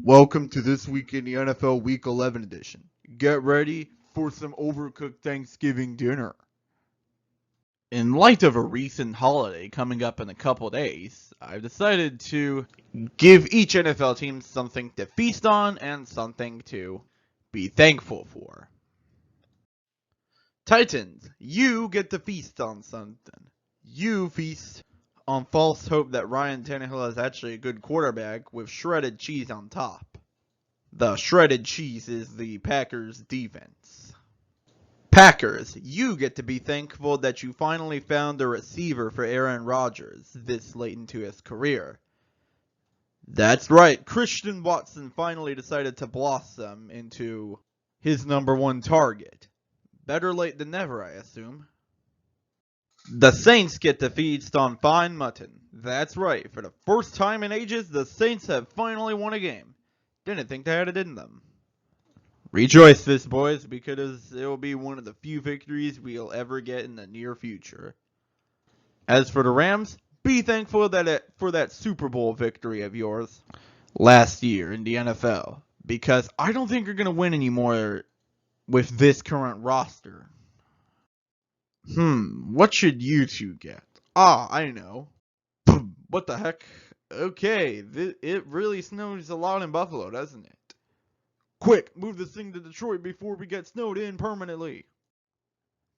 Welcome to This Week in the NFL Week 11 edition. Get ready for some overcooked Thanksgiving dinner. In light of a recent holiday coming up in a couple days, I've decided to give each NFL team something to feast on and something to be thankful for. Titans, you get to feast on something. You feast on false hope that Ryan Tannehill is actually a good quarterback with shredded cheese on top. The shredded cheese is the Packers defense. Packers, you get to be thankful that you finally found a receiver for Aaron Rodgers this late into his career. That's right, Christian Watson finally decided to blossom into his number one target. Better late than never, I assume. The Saints get to feast on fine mutton. That's right, for the first time in ages, the Saints have finally won a game. Didn't think they had it in them. Rejoice this, boys, because it will be one of the few victories we'll ever get in the near future. As for the Rams, be thankful for that Super Bowl victory of yours last year in the NFL, because I don't think you're going to win anymore with this current roster. What should you two get? I know. What the heck? Okay, it really snows a lot in Buffalo, doesn't it? Quick, move this thing to Detroit before we get snowed in permanently.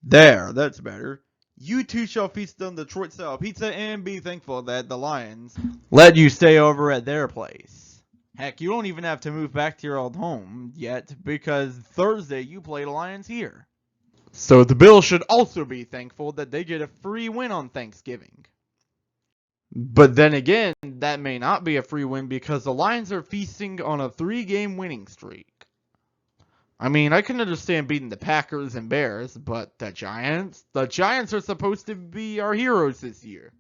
There, that's better. You two shall feast on Detroit style pizza and be thankful that the Lions let you stay over at their place. Heck, you don't even have to move back to your old home yet because Thursday you play the Lions here. So the Bills should also be thankful that they get a free win on Thanksgiving. But then again, that may not be a free win because the Lions are feasting on a 3-game winning streak. I mean, I can understand beating the Packers and Bears, but the Giants are supposed to be our heroes this year.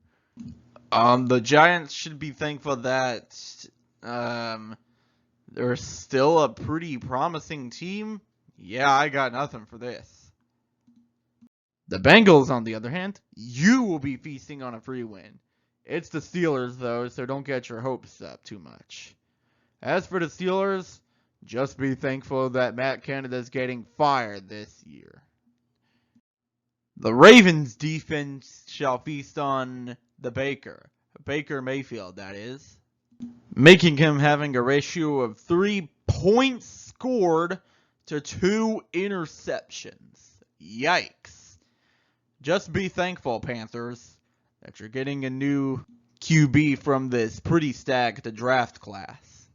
The Giants should be thankful that, they're still a pretty promising team. Yeah, I got nothing for this. The Bengals, on the other hand, you will be feasting on a free win. It's the Steelers, though, so don't get your hopes up too much. As for the Steelers, just be thankful that Matt Canada's getting fired this year. The Ravens defense shall feast on the Baker Mayfield, that is, making him having a ratio of 3 points scored to 2 interceptions. Yikes. Just be thankful, Panthers, that you're getting a new QB from this pretty stacked draft class.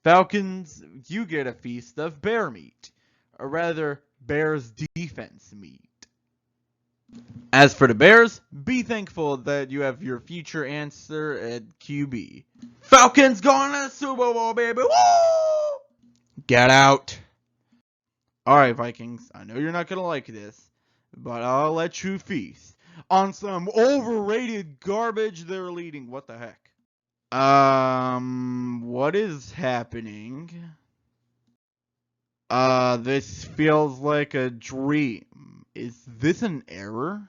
Falcons, you get a feast of bear meat, or rather, Bears defense meat. As for the Bears, be thankful that you have your future answer at QB. Falcons going to the Super Bowl, baby! Woo! Get out. Alright, Vikings, I know you're not going to like this, but I'll let you feast on some overrated garbage they're leading. What the heck? What is happening? This feels like a dream. Is this an error?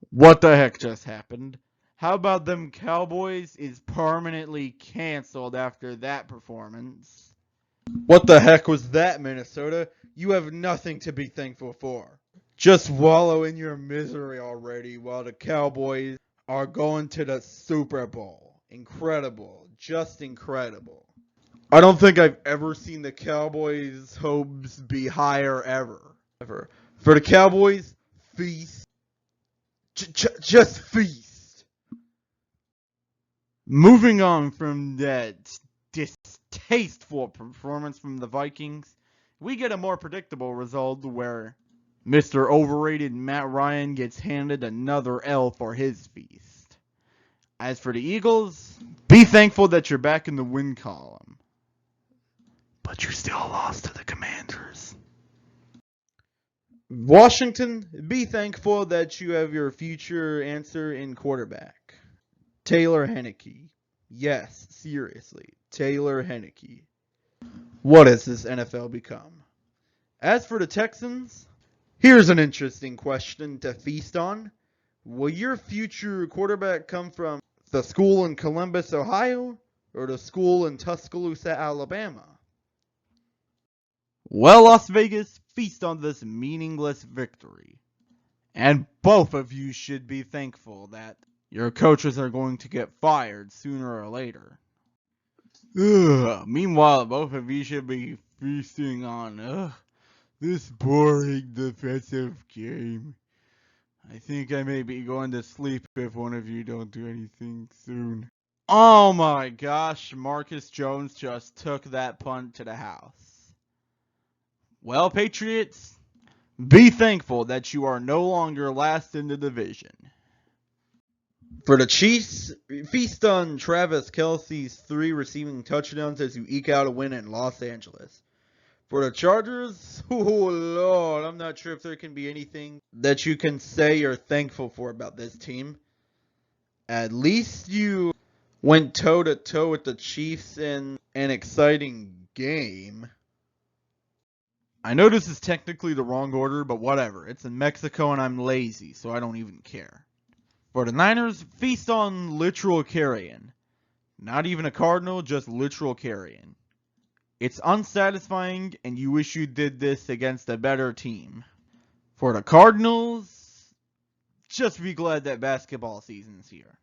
What the heck just happened? How about them Cowboys is permanently canceled after that performance? What the heck was that, Minnesota? You have nothing to be thankful for. Just wallow in your misery already while the Cowboys are going to the Super Bowl. Incredible. Just incredible. I don't think I've ever seen the Cowboys' hopes be higher ever. For the Cowboys, feast. Just feast. Moving on from that distasteful performance from the Vikings, we get a more predictable result where Mr. Overrated Matt Ryan gets handed another L for his feast. As for the Eagles, be thankful that you're back in the win column. But you still lost to the Commanders. Washington, be thankful that you have your future answer in quarterback. Taylor Heinicke. Yes, seriously, Taylor Heinicke. What has this NFL become? As for the Texans, here's an interesting question to feast on. Will your future quarterback come from The school in Columbus, Ohio, or the school in Tuscaloosa, Alabama? Well, Las Vegas, feast on this meaningless victory. And both of you should be thankful that your coaches are going to get fired sooner or later. Meanwhile, both of you should be feasting on this boring defensive game. I think I may be going to sleep if one of you don't do anything soon. Oh my gosh, Marcus Jones just took that punt to the house. Well, Patriots, be thankful that you are no longer last in the division. For the Chiefs, feast on Travis Kelce's 3 receiving touchdowns as you eke out a win in Los Angeles. For the Chargers, oh Lord, I'm not sure if there can be anything that you can say you're thankful for about this team. At least you went toe-to-toe with the Chiefs in an exciting game. I know this is technically the wrong order, but whatever. It's in Mexico and I'm lazy, so I don't even care. For the Niners, feast on literal carrion. Not even a Cardinal, just literal carrion. It's unsatisfying, and you wish you did this against a better team. For the Cardinals, just be glad that basketball season's here.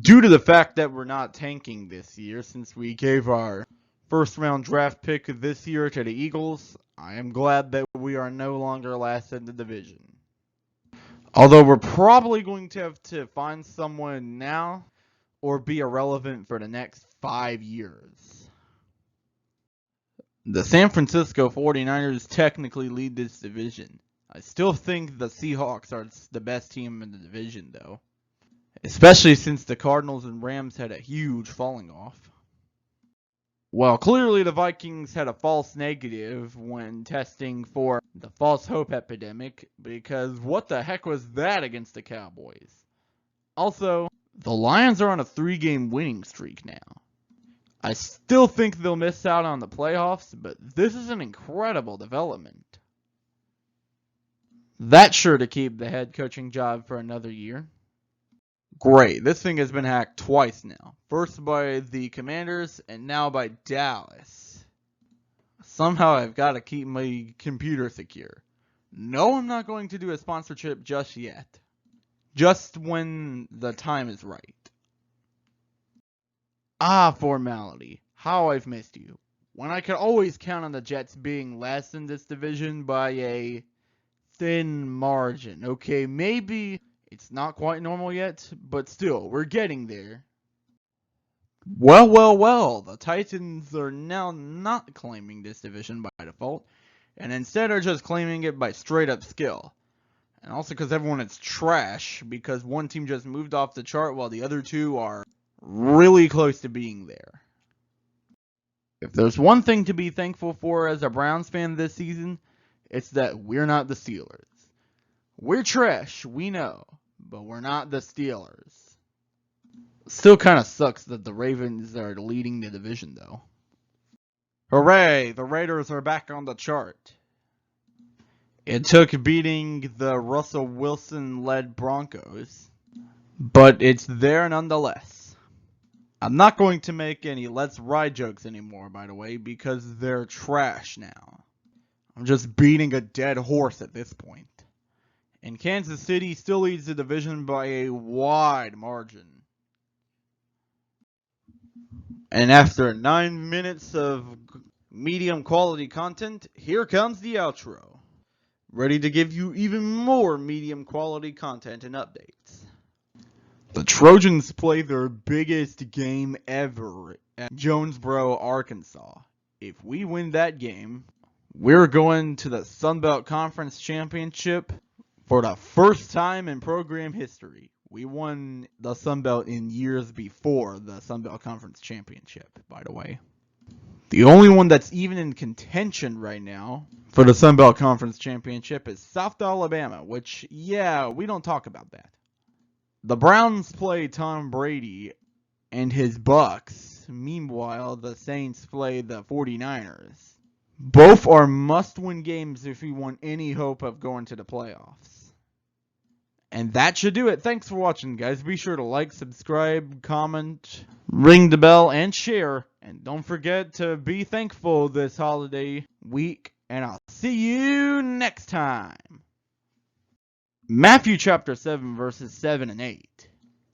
Due to the fact that we're not tanking this year, since we gave our first round draft pick this year to the Eagles, I am glad that we are no longer last in the division. Although we're probably going to have to find someone now or be irrelevant for the next 5 years. The San Francisco 49ers technically lead this division. I still think the Seahawks are the best team in the division, though. Especially since the Cardinals and Rams had a huge falling off. Well, clearly the Vikings had a false negative when testing for the false hope epidemic, because what the heck was that against the Cowboys? Also, the Lions are on a 3-game winning streak now. I still think they'll miss out on the playoffs, but this is an incredible development. That's sure to keep the head coaching job for another year. Great, this thing has been hacked twice now. First by the Commanders, and now by Dallas. Somehow I've got to keep my computer secure. No, I'm not going to do a sponsorship just yet. Just when the time is right. Ah, formality. How I've missed you. When I could always count on the Jets being last in this division by a thin margin. Okay, maybe it's not quite normal yet, but still, we're getting there. Well, the Titans are now not claiming this division by default, and instead are just claiming it by straight up skill. And also because everyone is trash, because one team just moved off the chart while the other two are really close to being there. If there's one thing to be thankful for as a Browns fan this season, it's that we're not the Steelers. We're trash, we know, but we're not the Steelers. Still kind of sucks that the Ravens are leading the division, though. Hooray! The Raiders are back on the chart. It took beating the Russell Wilson-led Broncos, but it's there nonetheless. I'm not going to make any let's ride jokes anymore, by the way, because they're trash now. I'm just beating a dead horse at this point. And Kansas City still leads the division by a wide margin. And after 9 minutes of medium quality content, here comes the outro. Ready to give you even more medium quality content and updates. The Trojans play their biggest game ever at Jonesboro, Arkansas. If we win that game, we're going to the Sun Belt Conference Championship for the first time in program history. We won the Sun Belt in years before the Sun Belt Conference Championship, by the way. The only one that's even in contention right now for the Sun Belt Conference Championship is South Alabama, which, yeah, we don't talk about that. The Browns play Tom Brady and his Bucks. Meanwhile, the Saints play the 49ers. Both are must-win games if we want any hope of going to the playoffs. And that should do it. Thanks for watching, guys. Be sure to like, subscribe, comment, ring the bell, and share. And don't forget to be thankful this holiday week. And I'll see you next time. Matthew chapter 7, verses 7 and 8.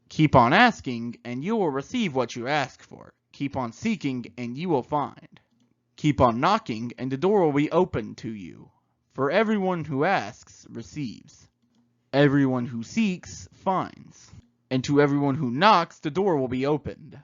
Keep on asking, and you will receive what you ask for. Keep on seeking, and you will find. Keep on knocking, and the door will be opened to you. For everyone who asks receives. Everyone who seeks finds. And to everyone who knocks, the door will be opened.